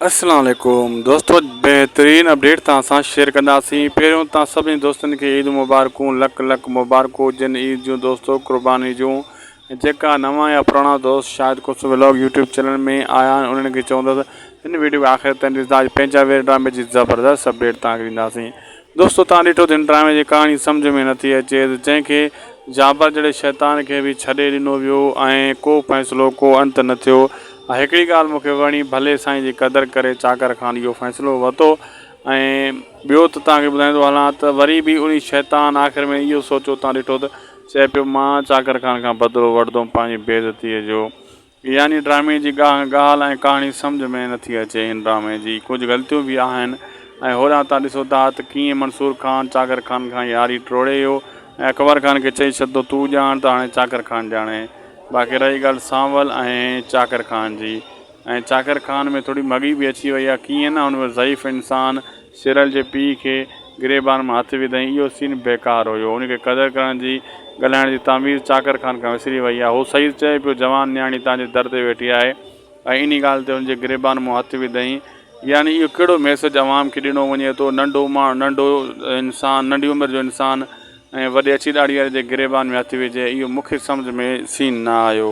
अस्सलाम वालेकुम दोस्तों, बेहतरीन अपडेट तव्हां शेयर कंदासीं। पहिरियों तव्हां सभिनी दोस्तनि खे ईद मुबारकूं, लख लख मुबारकूं जिन ईद जूं दोस्तों, क़ुर्बानी जूं। जेका नवां या पुराणा दोस्त शायदि कुझु व्लॉग यूट्यूब चैनल में आया आहिनि उन्हनि खे चवंदुसि हिन वीडियो खे आख़िर ताईं ॾिसंदा। पंहिंजा वीर ड्रामे जी ज़बरदस्त अपडेट तव्हांखे ॾींदासीं। दोस्तों, तव्हां ॾिठो त हिन ड्रामे जी कहाणी सम्झ में नथी अचे, जंहिंखे जाबर जहिड़े शैतान खे बि छॾे ॾिनो वियो ऐं को फ़ैसिलो को अंत न थियो। हिकिड़ी ॻाल्हि मूंखे वणी, भले साईं जी क़दुरु करे चाकर ख़ान इहो फ़ैसिलो वरितो। ऐं ॿियो त तव्हांखे ॿुधाईंदो हलां त वरी बि उन शैतान आख़िर में इहो सोचियो, तव्हां ॾिठो त चए पियो मां चाकर ख़ान खां बदिलो वठंदुमि पंहिंजी बेइज़तीअ जो। यानी ड्रामे जी ॻाल्हि ऐं कहाणी सम्झ में नथी अचे। हिन ड्रामे जी कुझु ग़लतियूं बि आहिनि ऐं होॾां तव्हां ॾिसो था त कीअं मंसूर ख़ान चाकर ख़ान खां यारी टोड़े वियो ऐं अकबर ख़ान खे चई छॾियो तूं ॼाण त हाणे चाकर ख़ान ॼाणे। बाक़ी रही ॻाल्हि सांवल ऐं चाकर ख़ान जी, ऐं चाकर ख़ान में थोरी मॻी बि अची वई आहे। कीअं न हुन ज़ईफ़ इंसान सिरल जे पीउ खे गिरेबान में हथु विधईं, इहो सीन बेकार हुयो। उनखे क़दुरु करण जी ॻाल्हाइण जी तामीर चाकर ख़ान खां विसरी वई आहे। उहो सही चए पियो जवान न्याणी तव्हांजे दर ते वेठी आहे ऐं इन ॻाल्हि ते हुनजे गिरेबान में हथु विधईं। यानी इहो कहिड़ो मैसेज अवाम खे ॾिनो वञे थो। नंढो इंसानु, नंढी उमिरि जो इंसानु ऐं वॾे अची ॾाढ़ी वारे जे गिरेबान में हथु विझे, इहो मूंखे सम्झ में सीन न आयो।